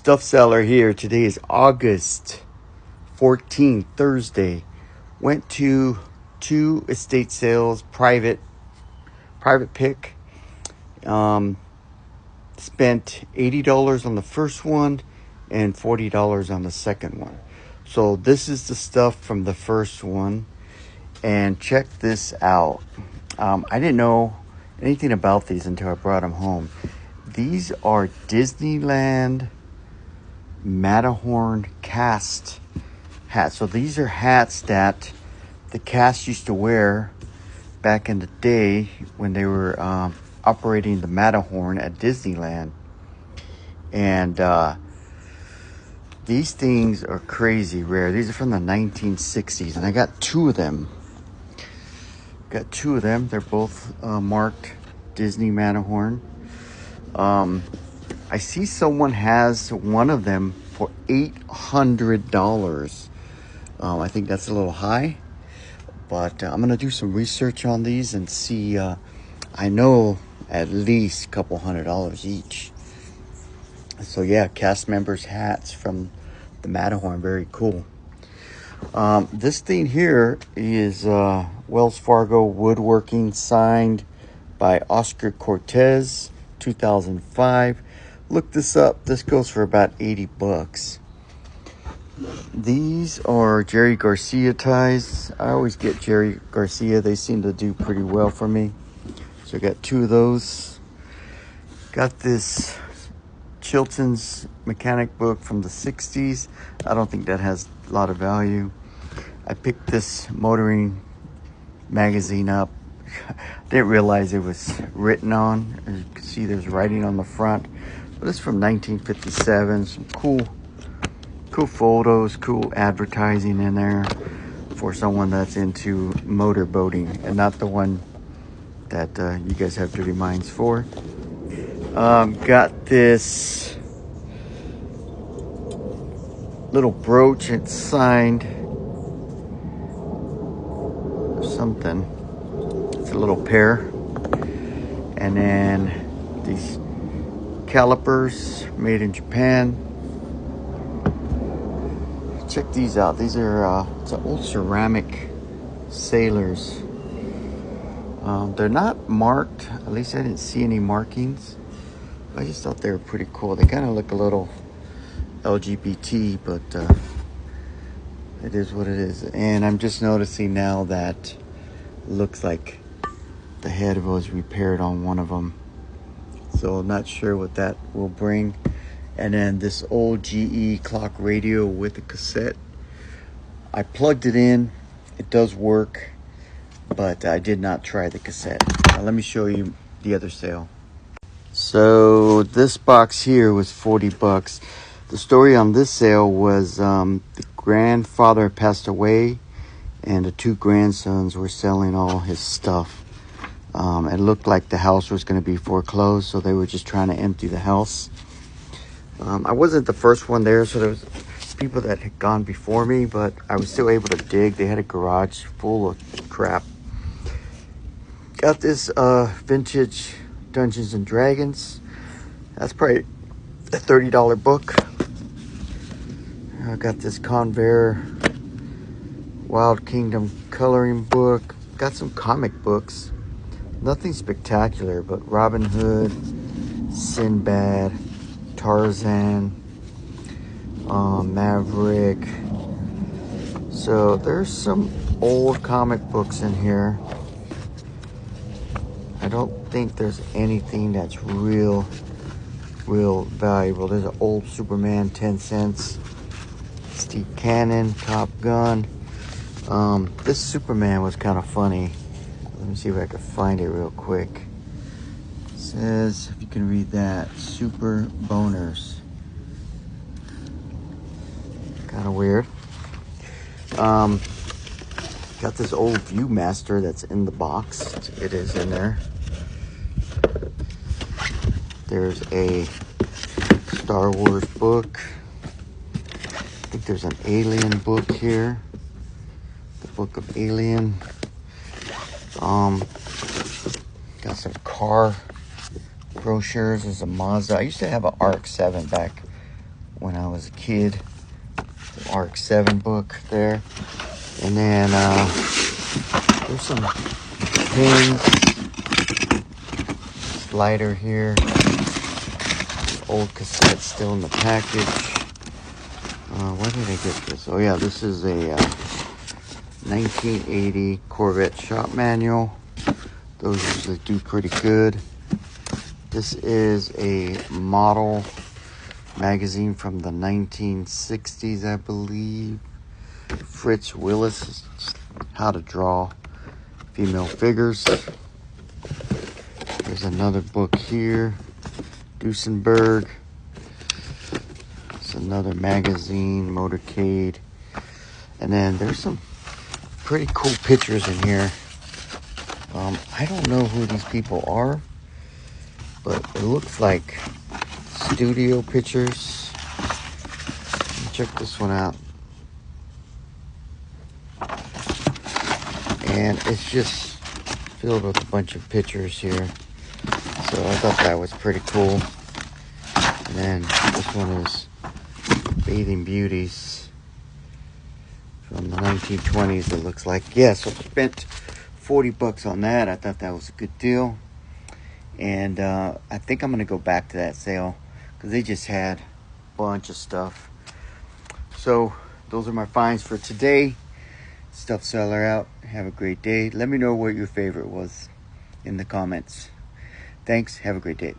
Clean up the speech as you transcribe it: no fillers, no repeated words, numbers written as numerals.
stuff seller here. Today is August 14th, Thursday. Went to two estate sales, private pick. Spent $80 on the first one and $40 on the second one. So this is the stuff from the first one. And check this out. I didn't know anything about these until I brought them home. These are Disneyland Matterhorn cast hats. So these are hats that the cast used to wear back in the day when they were operating the Matterhorn at Disneyland. And these things are crazy rare. These are from the 1960s, and I got two of them. They're both marked Disney Matterhorn. I see someone has one of them for $800. I think that's a little high, but I'm gonna do some research on these and see. I know at least a couple $100 each. So yeah, cast members hats from the Matterhorn, very cool. This thing here is Wells Fargo woodworking, signed by Oscar Cortez, 2005. Look this up. This goes for about $80. These are Jerry Garcia ties. I always get Jerry Garcia. They seem to do pretty well for me. So I got two of those. Got this Chilton's mechanic book from the 60s. I don't think that has a lot of value. I picked this motoring magazine up. Didn't realize it was written on. As you can see, there's writing on the front. But it's from 1957. Some cool photos, cool advertising in there for someone that's into motor boating and not the one that you guys have dirty minds for. Got this little brooch. It's signed something. It's a little pair. And then these calipers made in Japan. Check these out. These are it's an old ceramic sailors. They're not marked. At least I didn't see any markings. I just thought they were pretty cool. They kind of look a little LGBT, but it is what it is. And I'm just noticing now that it looks like the head was repaired on one of them. So I'm not sure what that will bring. And then this old GE clock radio with a cassette. I plugged it in. It does work, but I did not try the cassette. Now let me show you the other sale. So this box here was $40. The story on this sale was the grandfather passed away and the two grandsons were selling all his stuff. It looked like the house was going to be foreclosed, so they were just trying to empty the house. I wasn't the first one there, so there was people that had gone before me, but I was still able to dig. They had a garage full of crap. Got this vintage Dungeons and Dragons. That's probably a $30 book. I got this Convair Wild Kingdom coloring book. Got some comic books. Nothing spectacular, but Robin Hood, Sinbad, Tarzan, Maverick. So there's some old comic books in here. I don't think there's anything that's real valuable. There's an old Superman, 10 cents. Steve Cannon, Top Gun. This Superman was kind of funny. Let me see if I can find it real quick. It says, if you can read that, Super Boners. Kind of weird. Got this old Viewmaster that's in the box. It is in there. There's a Star Wars book. I think there's an Alien book here. The Book of Alien. Got some car brochures. There's a Mazda. I used to have an RX-7 back when I was a kid. The Arc 7 book there. And then there's some pins. Lighter here. Old cassette still in the package. Where did I get this? Oh yeah, this is a 1980 Corvette shop manual. Those usually do pretty good. This is a model magazine from the 1960s, I believe. Fritz Willis, how to draw female figures. There's another book here, Duesenberg. It's another magazine, Motorcade. And then there's some pretty cool pictures in here. I don't know who these people are, but it looks like studio pictures. Check this one out. And it's just filled with a bunch of pictures here. So I thought that was pretty cool. And then this one is Bathing Beauties from the 1920s, it looks like. Yeah, so I spent $40 on that. I thought that was a good deal. And I think I'm going to go back to that sale because they just had a bunch of stuff. So those are my finds for today. Stuff seller out. Have a great day. Let me know what your favorite was in the comments. Thanks. Have a great day.